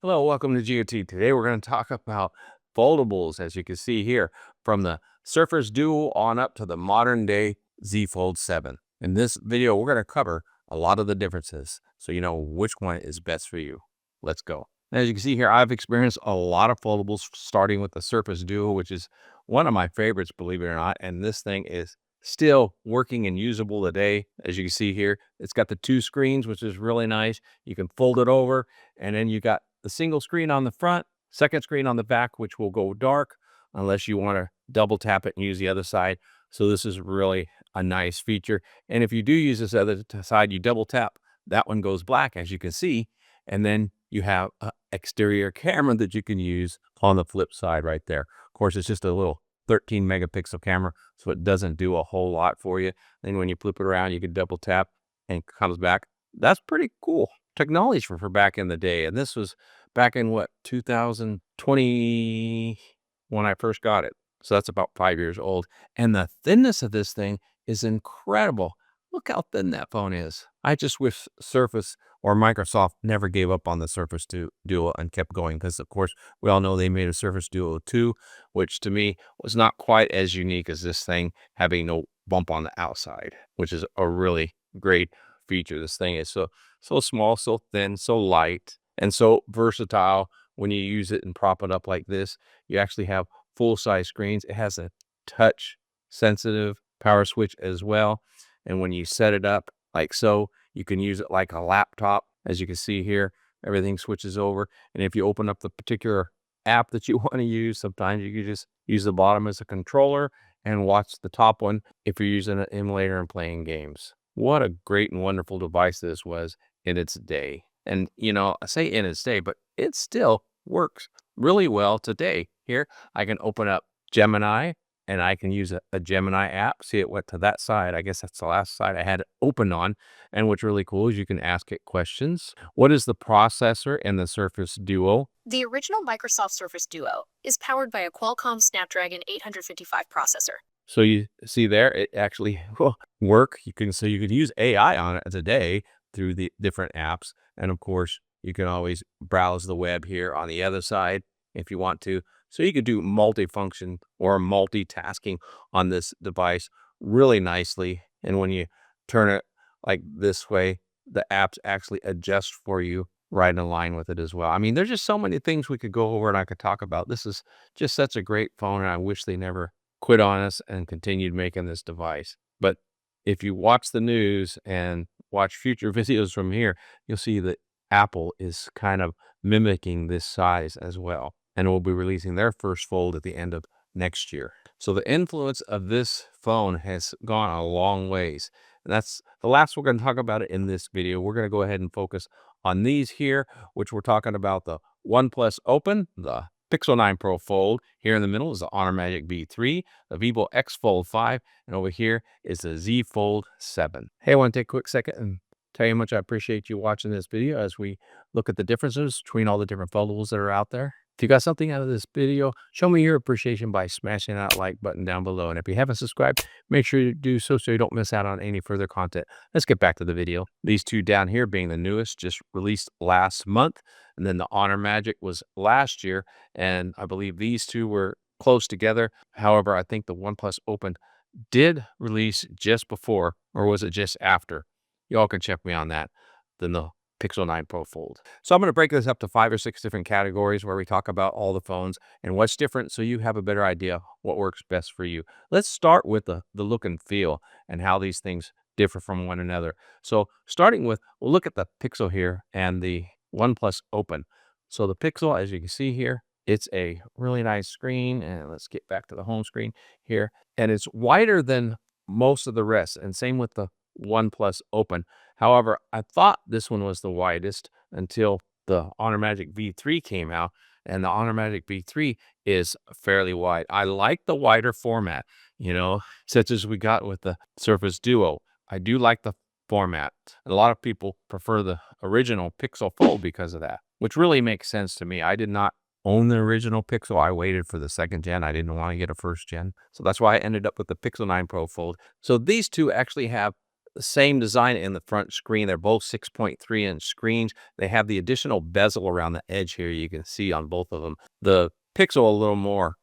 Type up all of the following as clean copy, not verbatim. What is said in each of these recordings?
Hello, welcome to GOT. Today we're going to talk about foldables, as you can see here, from the Surface Duo on up to the modern day Z Fold 7. In this video, we're going to cover a lot of the differences so you know which one is best for you. Let's go. As you can see here, I've experienced a lot of foldables, starting with the Surface Duo, which is one of my favorites, believe it or not. And this thing is still working and usable today. As you can see here, it's got the two screens, which is really nice. You can fold it over, and then you got the single screen on the front, second screen on the back, which will go dark unless you want to double tap it and use the other side. So this is really a nice feature. And if you do use this other side, you double tap, that one goes black, as you can see. And then you have an exterior camera that you can use on the flip side right there. Of course, it's just a little 13 megapixel camera, so it doesn't do a whole lot for you. Then when you flip it around, you can double tap and it comes back. That's pretty cool technology for back in the day. And this was back in what, 2020 when I first got it. So that's about 5 years old. And the thinness of this thing is incredible. Look how thin that phone is. I just wish Surface or Microsoft never gave up on the Surface Duo and kept going, because of course we all know they made a Surface Duo 2, which to me was not quite as unique as this thing, having no bump on the outside, which is a really great feature. This thing is so small, so thin, so light, and so versatile. When you use it and prop it up like this, you actually have full-size screens. It has a touch sensitive power switch as well. And when you set it up like so, you can use it like a laptop. As you can see here, everything switches over. And if you open up the particular app that you want to use, sometimes you can just use the bottom as a controller and watch the top one if you're using an emulator and playing games. What a great and wonderful device this was in its day. And, you know, I say in its day, but it still works really well today. Here, I can open up Gemini, and I can use a Gemini app. See, it went to that side. I guess that's the last side I had it open on. And what's really cool is you can ask it questions. What is the processor in the Surface Duo? The original Microsoft Surface Duo is powered by a Qualcomm Snapdragon 855 processor. So you see there, it actually work. You could use AI on it today through the different apps. And of course, you can always browse the web here on the other side if you want to. So you could do multifunction or multitasking on this device really nicely. And when you turn it like this way, the apps actually adjust for you right in line with it as well. I mean, there's just so many things we could go over and I could talk about. This is just such a great phone, and I wish they never quit on us and continued making this device. But if you watch the news and watch future videos from here, you'll see that Apple is kind of mimicking this size as well, and will be releasing their first fold at the end of next year. So the influence of this phone has gone a long ways. And that's the last we're going to talk about it in this video. We're going to go ahead and focus on these here, which we're talking about the OnePlus Open, the Pixel 9 Pro Fold. Here in the middle is the Honor Magic V3, the Vivo X Fold 5, and over here is the Z Fold 7. Hey, I want to take a quick second and tell you how much I appreciate you watching this video as we look at the differences between all the different foldables that are out there. If you got something out of this video, show me your appreciation by smashing that like button down below. And if you haven't subscribed, make sure you do so you don't miss out on any further content. Let's get back to the video. These two down here being the newest, just released last month. And then the Honor Magic was last year. And I believe these two were close together. However, I think the OnePlus Open did release just before, or was it just after? Y'all can check me on that. Then the Pixel 9 Pro Fold. So I'm going to break this up to 5 or 6 different categories where we talk about all the phones and what's different, so you have a better idea what works best for you. Let's start with the look and feel and how these things differ from one another. So starting with, we'll look at the Pixel here and the OnePlus Open. So the Pixel, as you can see here, it's a really nice screen. And let's get back to the home screen here. And it's wider than most of the rest. And same with the OnePlus Open. However, I thought this one was the widest until the Honor Magic V3 came out, and the Honor Magic V3 is fairly wide. I like the wider format, you know, such as we got with the Surface Duo. I do like the format. A lot of people prefer the original Pixel Fold because of that, which really makes sense to me. I did not own the original Pixel. I waited for the second gen. I didn't want to get a first gen. So that's why I ended up with the Pixel 9 Pro Fold. So these two actually have the same design in the front screen. They're both 6.3-inch screens. They have the additional bezel around the edge here. You can see on both of them. The Pixel a little more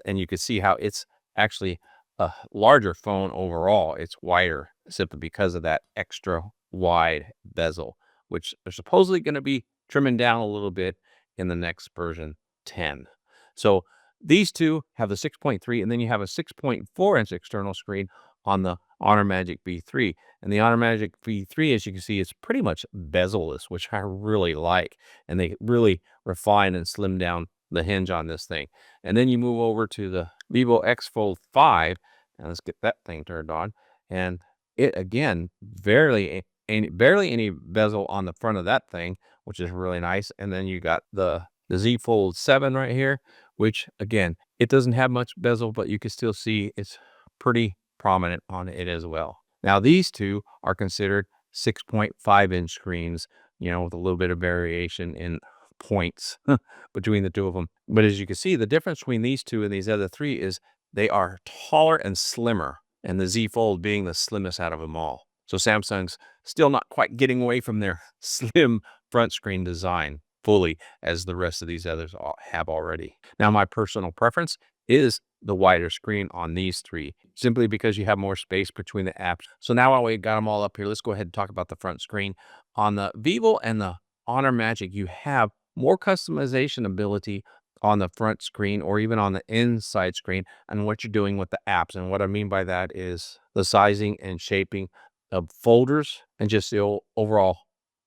and you can see how it's actually a larger phone overall. It's wider simply because of that extra wide bezel, which they're supposedly going to be trimming down a little bit in the next version 10. So these two have the 6.3, and then you have a 6.4-inch external screen on the Honor Magic V3. And the Honor Magic V3, as you can see, is pretty much bezel-less, which I really like. And they really refine and slim down the hinge on this thing. And then you move over to the Vivo X Fold 5, and let's get that thing turned on. And it, again, barely any bezel on the front of that thing, which is really nice. And then you got the Z Fold 7 right here, which, again, it doesn't have much bezel, but you can still see it's pretty prominent on it as well. Now, these two are considered 6.5-inch screens, with a little bit of variation in points between the two of them. But as you can see, the difference between these two and these other three is they are taller and slimmer, and the Z Fold being the slimmest out of them all. So Samsung's still not quite getting away from their slim front screen design fully as the rest of these others have already. Now, my personal preference is the wider screen on these three, simply because you have more space between the apps. So now while we got them all up here, let's go ahead and talk about the front screen. On the Vivo and the Honor Magic, you have more customization ability on the front screen or even on the inside screen and what you're doing with the apps. And what I mean by that is the sizing and shaping of folders and just the overall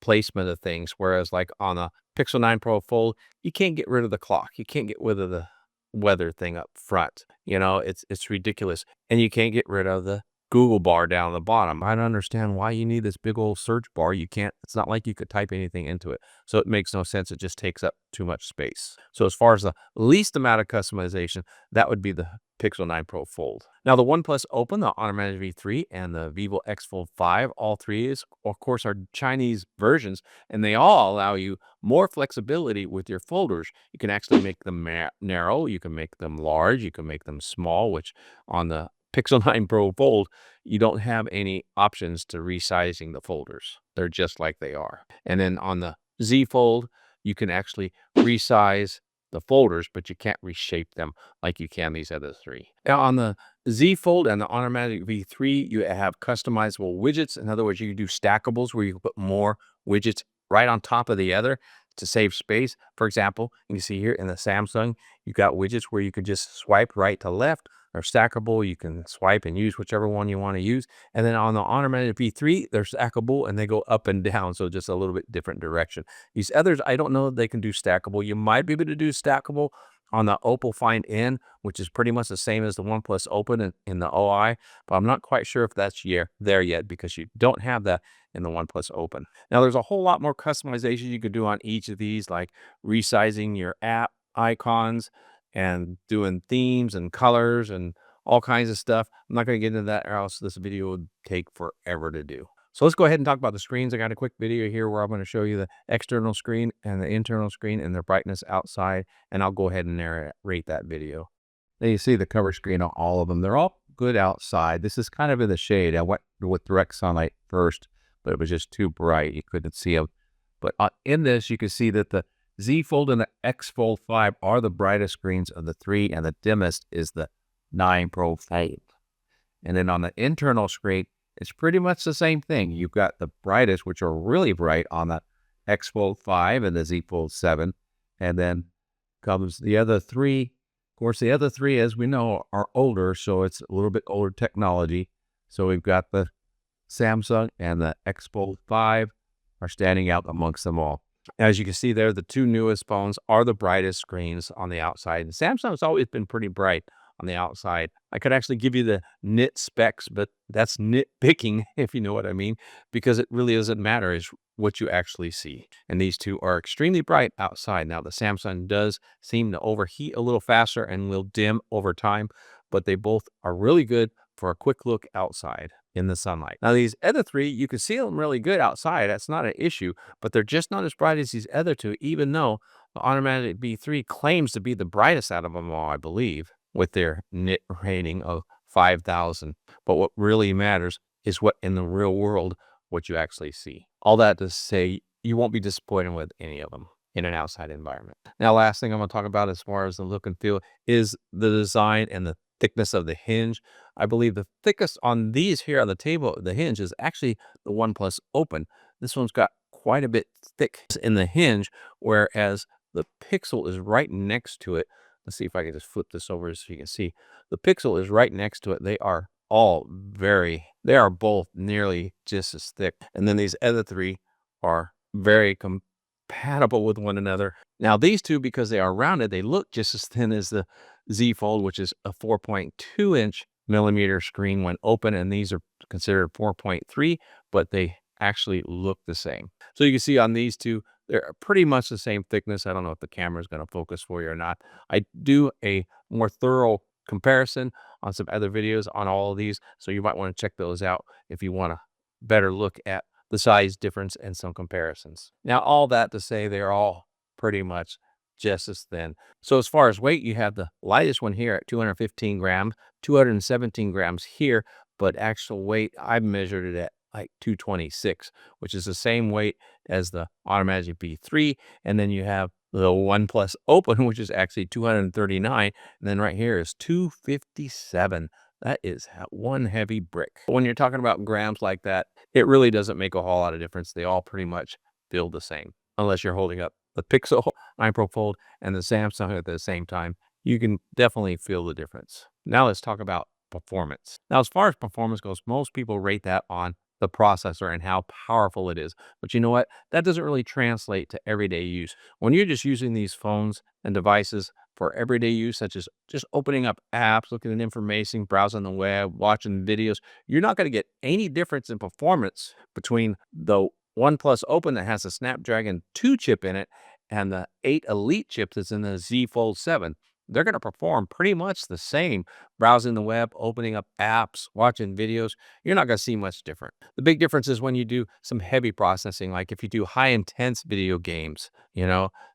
placement of things. Whereas like on the Pixel 9 Pro Fold, you can't get rid of the clock. You can't get rid of the weather thing up front. It's ridiculous. And you can't get rid of the Google bar down the bottom. I don't understand why you need this big old search bar. You can't, it's not like you could type anything into it. So it makes no sense. It just takes up too much space. So as far as the least amount of customization, that would be the Pixel 9 Pro Fold. Now the OnePlus Open, the Honor Magic V3, and the Vivo X Fold 5, all three of course are Chinese versions, and they all allow you more flexibility with your folders. You can actually make them narrow, you can make them large, you can make them small, which on the Pixel 9 Pro Fold, you don't have any options to resizing the folders. They're just like they are. And then on the Z Fold, you can actually resize the folders, but you can't reshape them like you can these other three. Now on the Z Fold and the Honor Magic V3, you have customizable widgets. In other words, you can do stackables where you can put more widgets right on top of the other to save space. For example, you can see here in the Samsung, you've got widgets where you could just swipe right to left, or stackable. You can swipe and use whichever one you want to use. And then on the Honor Magic V3, they're stackable and they go up and down, so just a little bit different direction. These others, I don't know if they can do stackable. You might be able to do stackable on the Oppo Find N, which is pretty much the same as the OnePlus Open in the OI, but I'm not quite sure if that's there yet because you don't have that in the OnePlus Open. Now, there's a whole lot more customization you could do on each of these, like resizing your app icons and doing themes and colors and all kinds of stuff. I'm not going to get into that or else this video would take forever to do. So let's go ahead and talk about the screens. I got a quick video here where I'm going to show you the external screen and the internal screen and their brightness outside, and I'll go ahead and narrate that video. There you see the cover screen on all of them. They're all good outside. This is kind of in the shade. I went with direct sunlight first, but it was just too bright. You couldn't see them. But in this, you can see that the Z Fold and the X Fold 5 are the brightest screens of the three, and the dimmest is the 9 Pro Fold. And then on the internal screen, it's pretty much the same thing. You've got the brightest, which are really bright, on the X Fold 5 and the Z Fold 7. And then comes the other three. Of course, the other three, as we know, are older, so it's a little bit older technology. So we've got the Samsung and the X Fold 5 are standing out amongst them all. As you can see there, the two newest phones are the brightest screens on the outside. And Samsung's always been pretty bright on the outside. I could actually give you the nit specs, but that's nitpicking, if you know what I mean, because it really doesn't matter is what you actually see. And these two are extremely bright outside. Now, the Samsung does seem to overheat a little faster and will dim over time, but they both are really good for a quick look outside in the sunlight. Now, these other three, you can see them really good outside. That's not an issue, but they're just not as bright as these other two, even though the Honor Magic V3 claims to be the brightest out of them all, I believe, with their nit rating of 5,000. But what really matters is what in the real world, what you actually see. All that to say, you won't be disappointed with any of them in an outside environment. Now, last thing I'm going to talk about as far as the look and feel is the design and the thickness of the hinge. I believe the thickest on these here on the table, the hinge, is actually the OnePlus Open. This one's got quite a bit thick in the hinge, whereas the Pixel is right next to it. Let's see if I can just flip this over so you can see. The Pixel is right next to it. They are they are both nearly just as thick. And then these other three are very compatible with one another. Now these two, because they are rounded, they look just as thin as the Z Fold, which is a 4.2 millimeter screen when open, and these are considered 4.3, but they actually look the same. So you can see on these two, they're pretty much the same thickness. I don't know if the camera is going to focus for you or not. I do a more thorough comparison on some other videos on all of these, so you might want to check those out if you want a better look at the size difference and some comparisons. Now, all that to say, they're all pretty much just as thin. So as far as weight, you have the lightest one here at 215 grams, 217 grams here, but actual weight, I've measured it at like 226, which is the same weight as the Automagic B3. And then you have the OnePlus Open, which is actually 239. And then right here is 257. That is one heavy brick. When you're talking about grams like that, it really doesn't make a whole lot of difference. They all pretty much feel the same, unless you're holding up the Pixel 9 Pro Fold and the Samsung at the same time. You can definitely feel the difference. Now let's talk about performance. Now, as far as performance goes, most people rate that on the processor and how powerful it is. But you know what? That doesn't really translate to everyday use. When you're just using these phones and devices for everyday use, such as just opening up apps, looking at information, browsing the web, watching videos, you're not going to get any difference in performance between the OnePlus Open that has a Snapdragon 2 chip in it and the 8 Elite chip that's in the Z Fold 7. They're going to perform pretty much the same browsing the web, opening up apps, watching videos. You're not going to see much different. The big difference is when you do some heavy processing, like if you do high intense video games,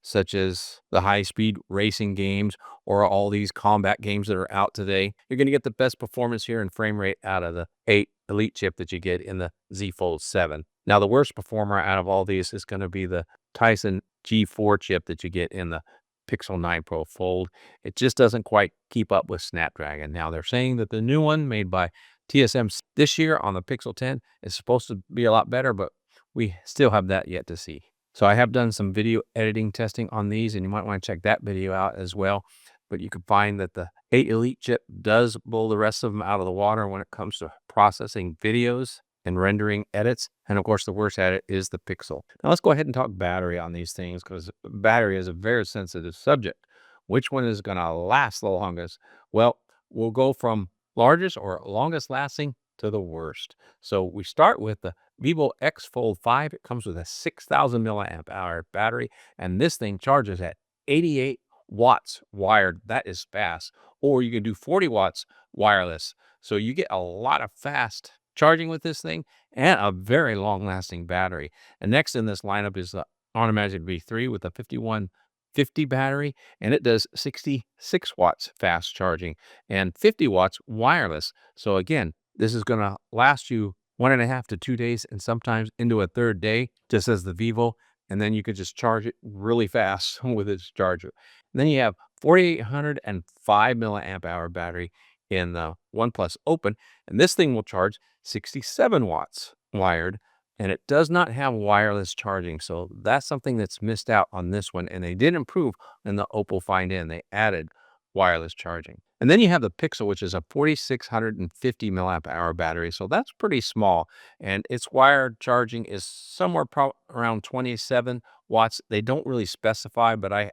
such as the high speed racing games or all these combat games that are out today, you're going to get the best performance here and frame rate out of the 8 Elite chip that you get in the Z Fold 7. Now, the worst performer out of all these is going to be the Tyson G4 chip that you get in the Pixel 9 Pro Fold. It just doesn't quite keep up with Snapdragon. Now, they're saying that the new one made by TSMC this year on the Pixel 10 is supposed to be a lot better, but we still have that yet to see. So I have done some video editing testing on these, and you might want to check that video out as well. But you can find that the 8 Elite chip does blow the rest of them out of the water when it comes to processing videos and rendering edits. And of course, the worst at it is the Pixel. Now let's go ahead and talk battery on these things, because battery is a very sensitive subject. Which one is going to last the longest? Well, we'll go from largest or longest lasting to the worst. So we start with the Vivo X Fold 5. It comes with a 6,000 milliamp hour battery, and this thing charges at 88 watts wired. That is fast. Or you can do 40 watts wireless. So you get a lot of fast charging with this thing and a very long lasting battery. And next in this lineup is the Automagic V3 with a 5150 battery, and it does 66 watts fast charging and 50 watts wireless. So again, this is going to last you 1.5 to 2 days and sometimes into a third day, just as the Vivo. And then you could just charge it really fast with its charger. And then you have 4,805 milliamp hour battery in the OnePlus Open, and this thing will charge 67 watts wired, and it does not have wireless charging. So that's something that's missed out on this one, and they did improve in the Oppo Find N. They added wireless charging. And then you have the Pixel, which is a 4,650 milliamp hour battery. So that's pretty small, and its wired charging is somewhere around 27 watts. They don't really specify, but I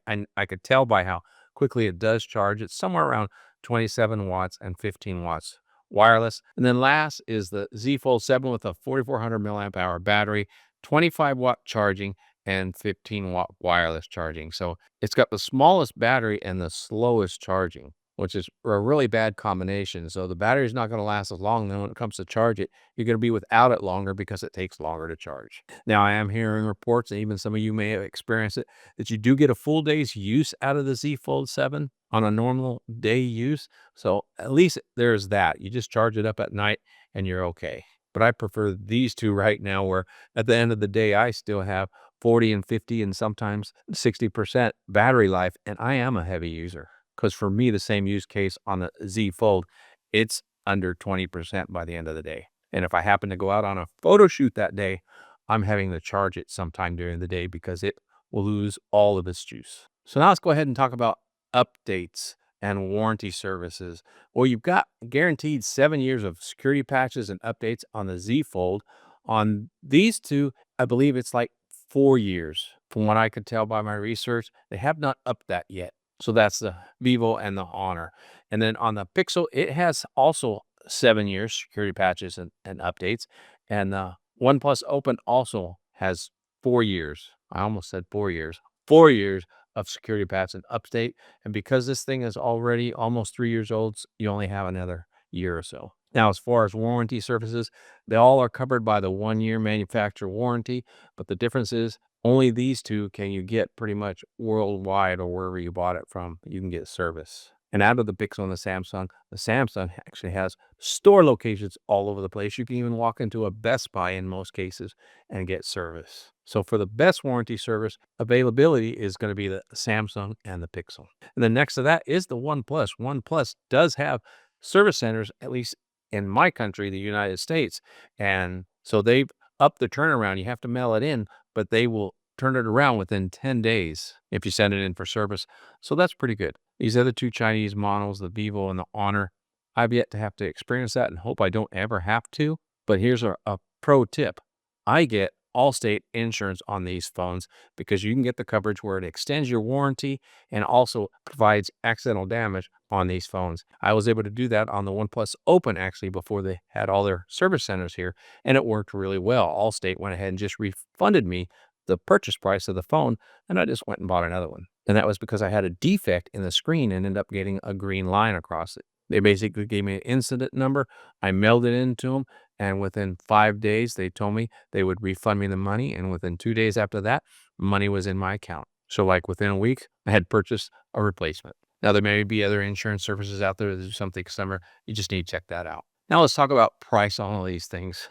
could tell by how quickly it does charge. It's somewhere around 27 watts and 15 watts wireless. And then last is the Z Fold 7 with a 4,400 milliamp hour battery, 25 watt charging, and 15 watt wireless charging. So it's got the smallest battery and the slowest charging, which is a really bad combination. So the battery is not going to last as long. Then when it comes to charge it, you're going to be without it longer because it takes longer to charge. Now, I am hearing reports, and even some of you may have experienced it, that you do get a full day's use out of the Z Fold 7 on a normal day use. So at least there's that. You just charge it up at night and you're okay. but I prefer these two right now, where at the end of the day, I still have 40 and 50 and sometimes 60% battery life, and I am a heavy user. Because for me, the same use case on the Z Fold, it's under 20% by the end of the day. And if I happen to go out on a photo shoot that day, I'm having to charge it sometime during the day because it will lose all of its juice. So now let's go ahead and talk about updates and warranty services. Well, you've got guaranteed 7 years of security patches and updates on the Z Fold. On these two, I believe it's like 4 years. From what I could tell by my research, they have not upped that yet. So that's the Vivo and the Honor. And then on the Pixel, it has also 7 years security patches and updates. And the OnePlus Open also has 4 years. I almost said 4 years. 4 years of security patch and update. And because this thing is already almost 3 years old, you only have another year or so. Now, as far as warranty services, they all are covered by the 1-year manufacturer warranty, but the difference is only these two can you get pretty much worldwide, or wherever you bought it from, you can get service. And out of the Pixel and the Samsung actually has store locations all over the place. You can even walk into a Best Buy in most cases and get service. So for the best warranty service, availability is going to be the Samsung and the Pixel. And then next to that is the OnePlus. OnePlus does have service centers, at least in my country, the United States. And so they've upped the turnaround. You have to mail it in, but they will turn it around within 10 days if you send it in for service. So that's pretty good. These other two Chinese models, the Vivo and the Honor, I've yet to have to experience that and hope I don't ever have to. But here's a pro tip. I get Allstate insurance on these phones because you can get the coverage where it extends your warranty and also provides accidental damage on these phones. I was able to do that on the OnePlus Open actually before they had all their service centers here, and it worked really well. Allstate went ahead and just refunded me the purchase price of the phone, and I just went and bought another one. And that was because I had a defect in the screen and ended up getting a green line across it. They basically gave me an incident number. I mailed it into them, and within 5 days, they told me they would refund me the money. And within 2 days after that, money was in my account. So like within a week, I had purchased a replacement. Now, there may be other insurance services out there that do something similar. You just need to check that out. Now, let's talk about price on all these things.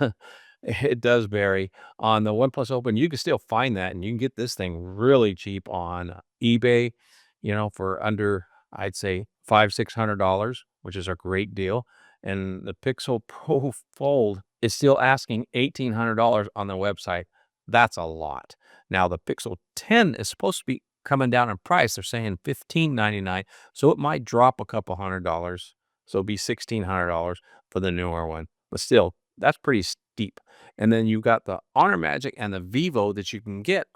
It does vary. On the OnePlus Open, you can still find that, and you can get this thing really cheap on eBay, for under, I'd say, $500-600, which is a great deal. And the Pixel Pro Fold is still asking $1,800 on their website. That's a lot. Now, the Pixel 10 is supposed to be coming down in price. They're saying $1,599, so it might drop a couple $100. So it'll be $1,600 for the newer one. But still, that's pretty steep. And then you got the Honor Magic and the Vivo that you can get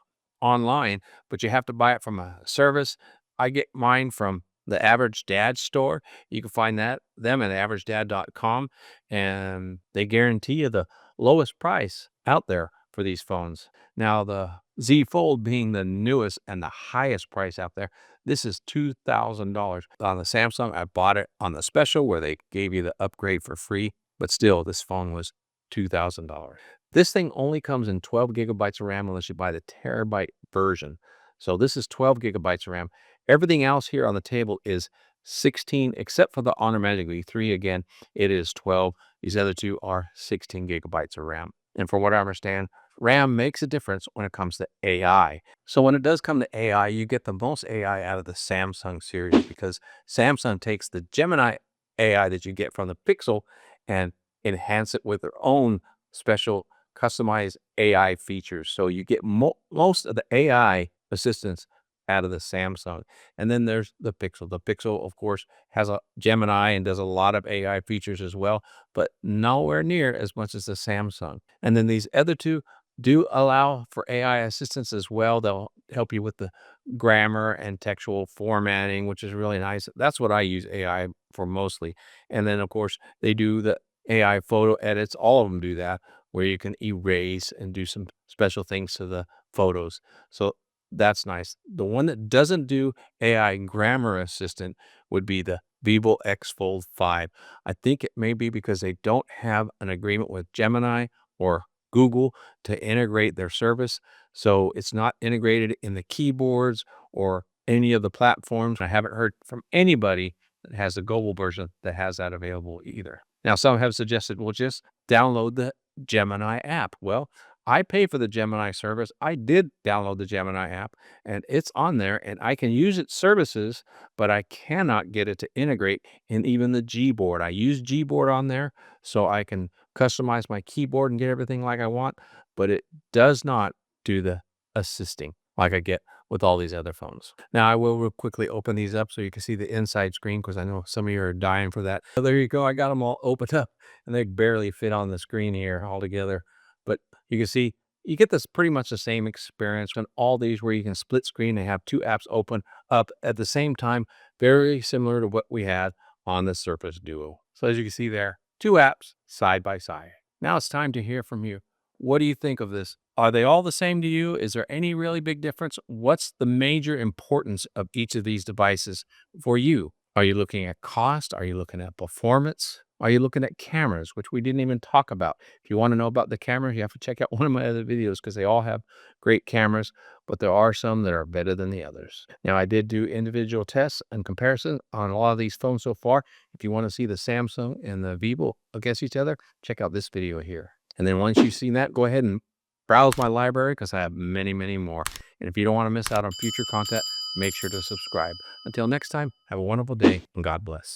online, but you have to buy it from a service. I get mine from the Average Dad store. You can find them at averagedad.com, and they guarantee you the lowest price out there for these phones. Now, the Z Fold being the newest and the highest price out there, this is $2,000. On the Samsung, I bought it on the special where they gave you the upgrade for free, but still, this phone was $2,000. This thing only comes in 12 gigabytes of RAM unless you buy the terabyte version. So this is 12 gigabytes of RAM. Everything else here on the table is 16, except for the Honor Magic V3. Again, it is 12. These other two are 16 gigabytes of RAM. And from what I understand, RAM makes a difference when it comes to AI. So when it does come to AI, you get the most AI out of the Samsung series because Samsung takes the Gemini AI that you get from the Pixel and enhance it with their own special customized AI features. So you get most of the AI assistance out of the Samsung. And then there's the Pixel. The Pixel, of course, has a Gemini and does a lot of AI features as well, but nowhere near as much as the Samsung. And then these other two do allow for AI assistance as well. They'll help you with the grammar and textual formatting, which is really nice. That's what I use AI for mostly. And then, of course, they do the AI photo edits. All of them do that, where you can erase and do some special things to the photos. So that's nice. The one that doesn't do AI grammar assistant would be the Vivo X Fold 5. I think it may be because they don't have an agreement with Gemini or Google to integrate their service. So it's not integrated in the keyboards or any of the platforms. I haven't heard from anybody that has a global version that has that available either. Now, some have suggested, well, just download the Gemini app. Well, I pay for the Gemini service. I did download the Gemini app and it's on there and I can use its services, but I cannot get it to integrate in even the Gboard. I use Gboard on there so I can customize my keyboard and get everything like I want, but it does not do the assisting like I get with all these other phones. Now I will real quickly open these up so you can see the inside screen because I know some of you are dying for that. So there you go. I got them all opened up and they barely fit on the screen here altogether. But you can see you get this pretty much the same experience on all these where you can split screen and have two apps open up at the same time, very similar to what we had on the Surface Duo. So as you can see there, two apps side by side. Now it's time to hear from you. What do you think of this? Are they all the same to you? Is there any really big difference? What's the major importance of each of these devices for you? Are you looking at cost? Are you looking at performance? Are you looking at cameras, which we didn't even talk about? If you want to know about the camera, you have to check out one of my other videos because they all have great cameras, but there are some that are better than the others. Now, I did do individual tests and comparison on a lot of these phones so far. If you want to see the Samsung and the Vivo against each other, check out this video here. And then once you've seen that, go ahead and browse my library because I have many, many more. And if you don't want to miss out on future content, make sure to subscribe. Until next time, have a wonderful day and God bless.